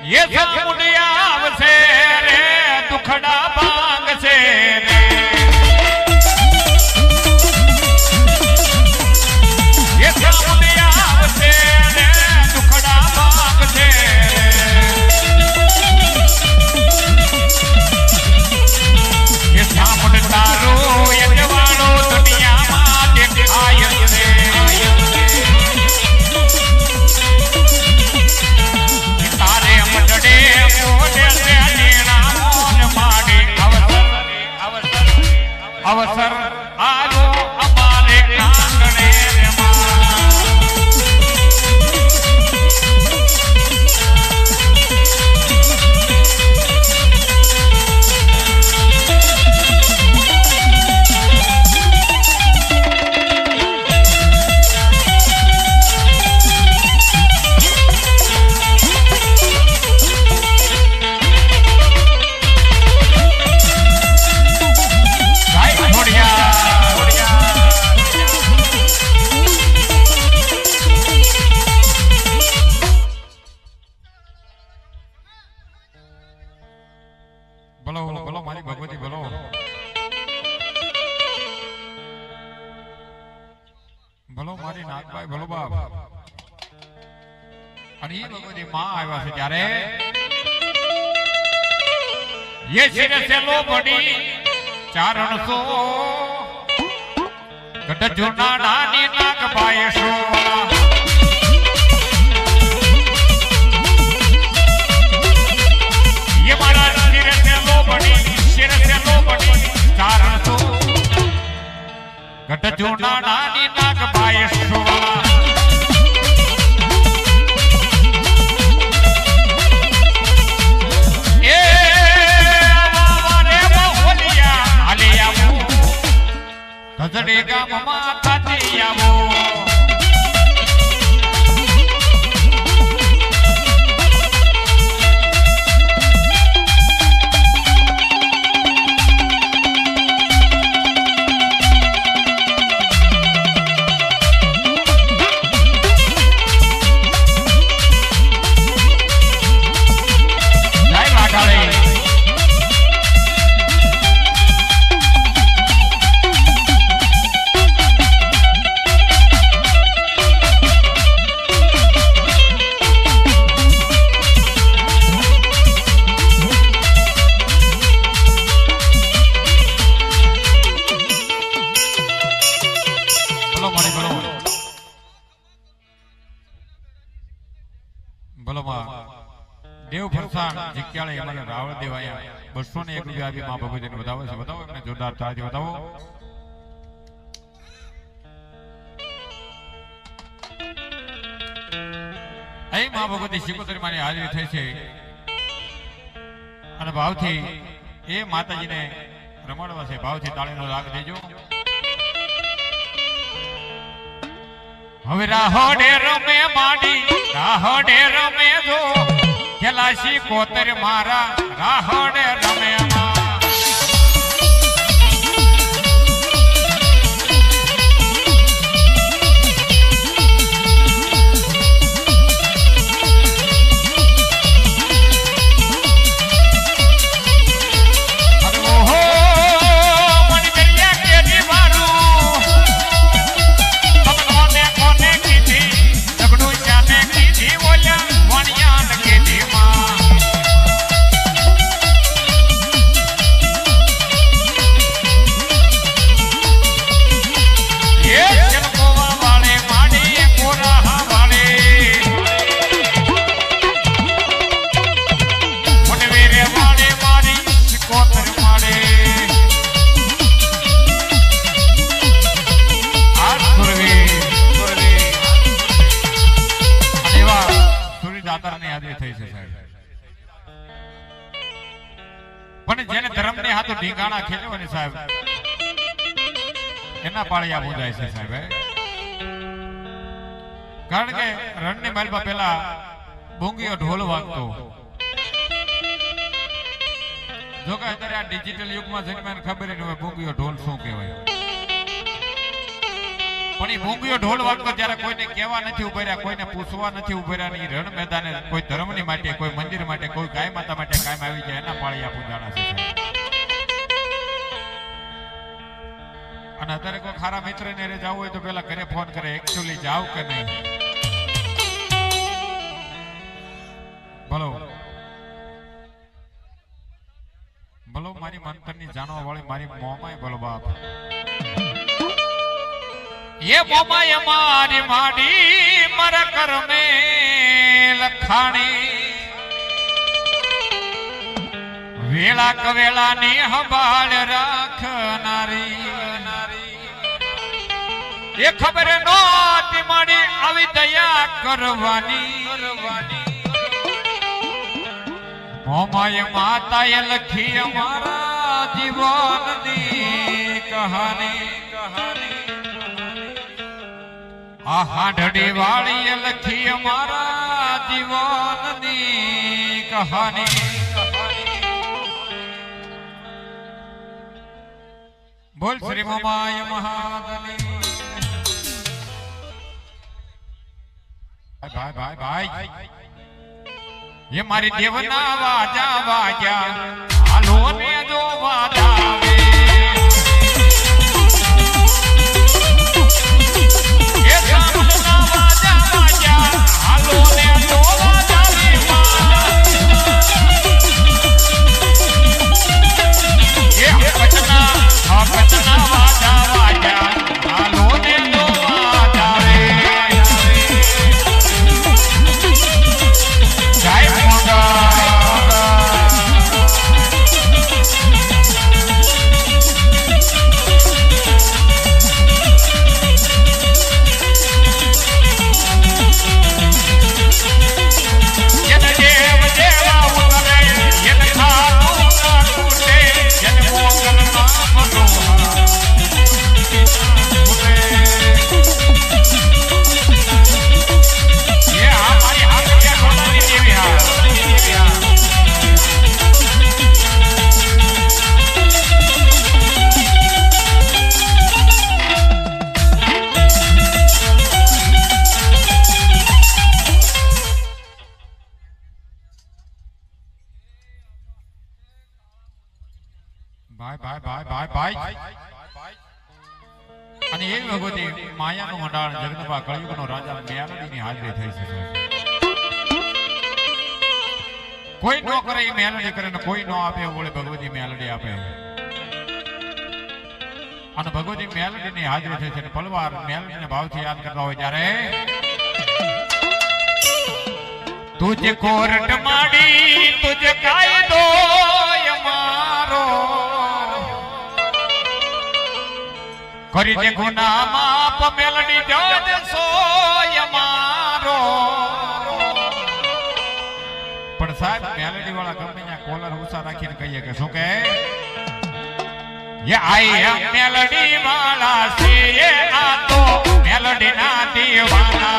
ये मुंडिया आवसे रे दुखड़ा भांग से रे ये मुंडिया आवसे रे दुखड़ा भांग से ये सामुंड तारो यजवानो दुनिया में देखाय रे अवसर आयो हमारे आंगने ભલો મારી નાગભાઈ ભલો બાપ અને એ ભગવતી માં આવ્યા છે ત્યારે ये सिर से लो बड़ी चारण सो गट जुना नानी नाग पाए सो ये मारा सिर से लो बड़ी चारण सो गट जुना नानी नाग पाए सो गजड़ेगा ममा तातिया वो देव फरसान जिक्याले हमारे रावण देवाया 201 रुपया भी मां भगवती ने बताओ से बताओ अपने जोरदार ताली बताओ ऐ मां भगवती शिकोतरी मानी हाजरी થઈ છે અને ભાવથી એ માતાજીને રમાડવા છે ભાવથી તાળીનો રાગ દેજો હવે રાહોડે રમે માડી રાહોડે રમે જો ખેલાશી કોતર મારા રાહોડે રમે ઢીંગાણા ખેલ્યો ને સાહેબ એના પાળિયા પૂજાય છે સાહેબ કારણ કે રણની માલપા પેલા ભૂંગીઓ ઢોલ વાગતો જો કે અત્યારે આ ડિજિટલ યુગમાં જઈને મને ખબર ન હોય ભૂંગીઓ ઢોલ શું કહેવાય પણ એ ભૂંગિયો ઢોલ વાગતો ત્યારે કોઈને કહેવા નથી ઉભા રહ્યા, કોઈને પૂછવા નથી ઉભા રહ્યા. ઈ રણ મેદાને કોઈ ધર્મની માટે, કોઈ મંદિર માટે, કોઈ ગાય માતા માટે કાયમ આવી જાય એના પાળિયા પૂજાણા છે. અને અત્યારે કોઈ ખારા મિત્ર ને જવું હોય તો પેલા ઘરે ફોન કરે, એકચ્યુઅલી જાવ કે નહીં. બોલો બોલો મારી મંતરની જાણવા વાળી મારી મોમાય. બોલો બાપ એ મોમાય મારી માડી મારા કરમે લખાણી વેળા કવેળા ની હંભાળ રાખનારી એ ખબર નોતી માડી આવી દયા કરવાની. મોમાય માતાએ લખી અમારા જીવનની કહાની. આ હાંડડી વાળીએ લખી અમારા જીવનની કહાની. બોલ શ્રી મોમાય મહાદની. ભાઈ ભાઈ ભાઈ ये मारी देवना वाजा वाजा आलो ने जो वाजावे ये देवना वाजा वाजा आलो ने जो वाजावे ये बचना वाजा वाजा आलो ने जो वाजावे. અને એ ભગવતી માયાનું મંડાણ જગદંબા કળિયુગનો રાજા મેલડીની હાજરી થઈ છે. કોઈ નો કરે એ મેલડી કરે ને કોઈ નો આપે ઓળે ભગવતી મેલડી આપે. અને ભગવતી મેલડીની હાજરી થઈ છે. પલવાર મેલડીને ભાવથી યાદ કરતા હોય ત્યારે તુજે કોરટ માડી તુજે કાયદો અમારો કરી દે ગુના માપ મેલડી જજ સોય મારો. પણ સાહેબ મેલડી વાળા ગમે ત્યાં કોલર ઊંચા રાખીને કહીએ કે શું કે ये आई हम मेलडी वाला से ये आ तो मेलडी ना दीवाना.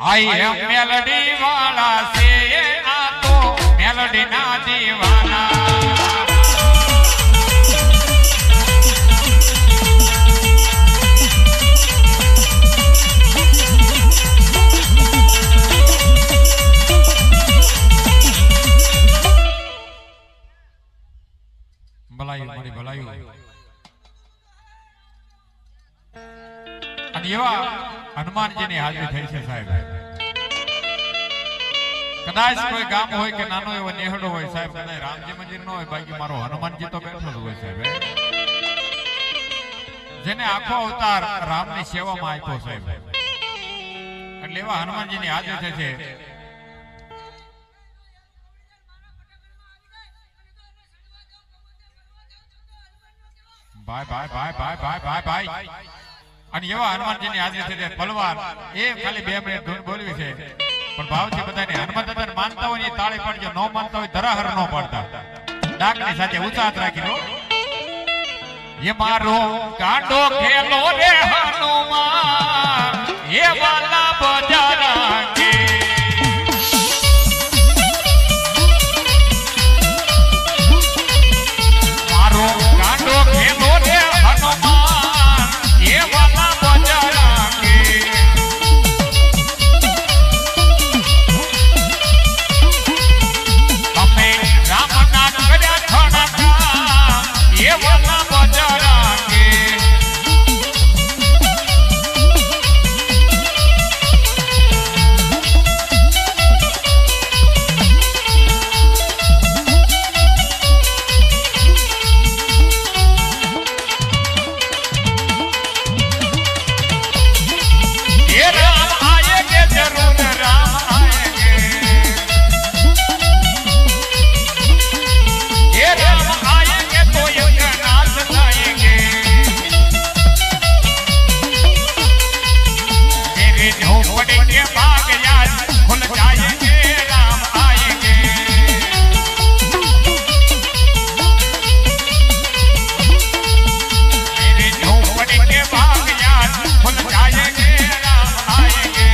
आई हम मेलडी वाला से आ तो मेलडी ना दीवाना. ભલાયું મારી ભલાયું. અને એવા હનુમાનજીની હાજરી થઈ છે સાહેબ. કદાચ કોઈ ગામ હોય કે નાનો એવો નેહડો હોય સાહેબ, કદાચ રામજી મંદિર ન હોય, બાકી મારો હનુમાનજી તો બેઠો જ હોય સાહેબ, જેને આખો અવતાર રામની સેવામાં આપ્યો સાહેબ. એટલે એવા હનુમાનજીની હાજર છે. ભાઈ ભાઈ ભાઈ ભાઈ ભાઈ ભાઈ ભાઈ અને એવા હનુમાનજીની હાજર છે બલવાન. એ ખાલી 2 મિનિટ ધૂન બોલવી છે, પણ ભાવથી બધાને હનુમાન દાદાને માનતા હોય એ તાળી પાડજો, ન માનતા હોય ધરાહર ન પડતા. ડાકની સાથે ઊંચા હાથ રાખી લો. ये मारो गांडो खेलो रे हनुमान, ये वाला बजारांगे. मारो गांडो खेलो रे हनुमान, ये वाला बजारांगे. तमे राम ना कर्या खड़ा था, ये वाला बजारांगे. ये राम आएंगे जरूर, राम आएंगे. ये राम आएंगे तो युग नाश लाएंगे. मेरे झोपड़े के बाग आज खुल जाएंगे, राम आएंगे. मेरे झोपड़े के बाग आज खुल जाएंगे, राम आएंगे.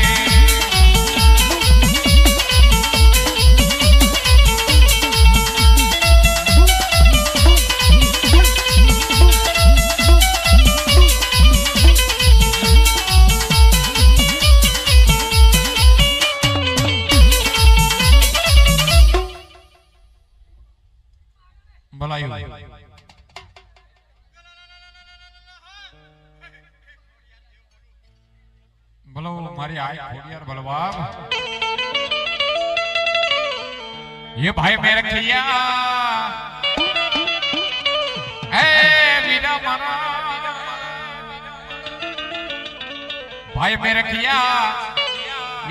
ભલાયું ભલો મારી આય ખોડિયાર બલવાબ. ये भाई मेरे खिया ए वीरा मना. भाई मेरे खिया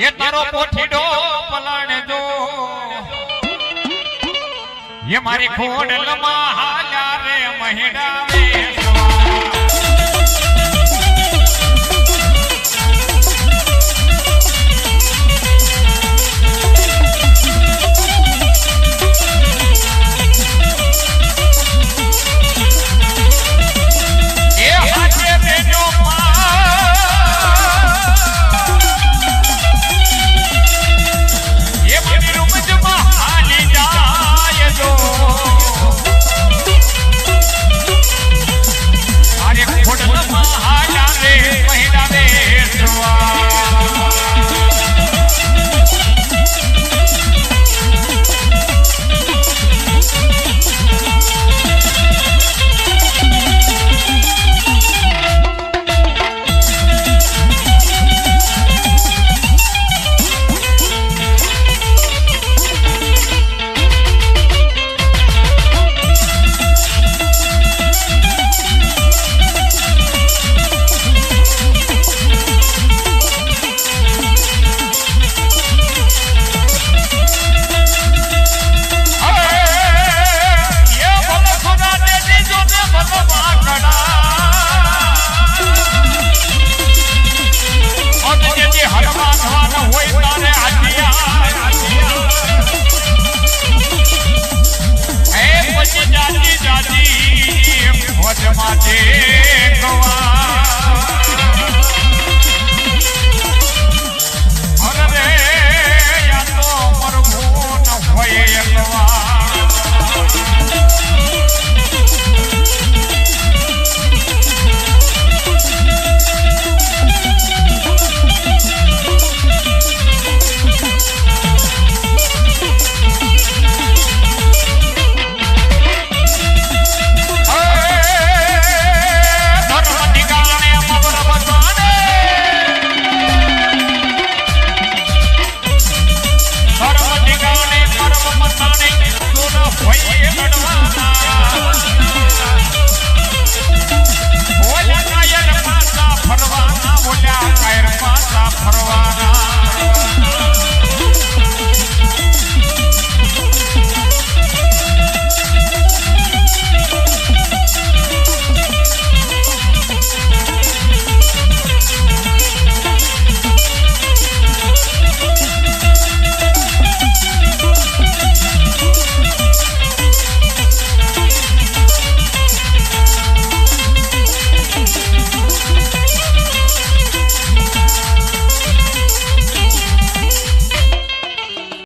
ये तारो पोठीडो पलाने दो. ये मारी खोड लमा हाल्या रे महिडा.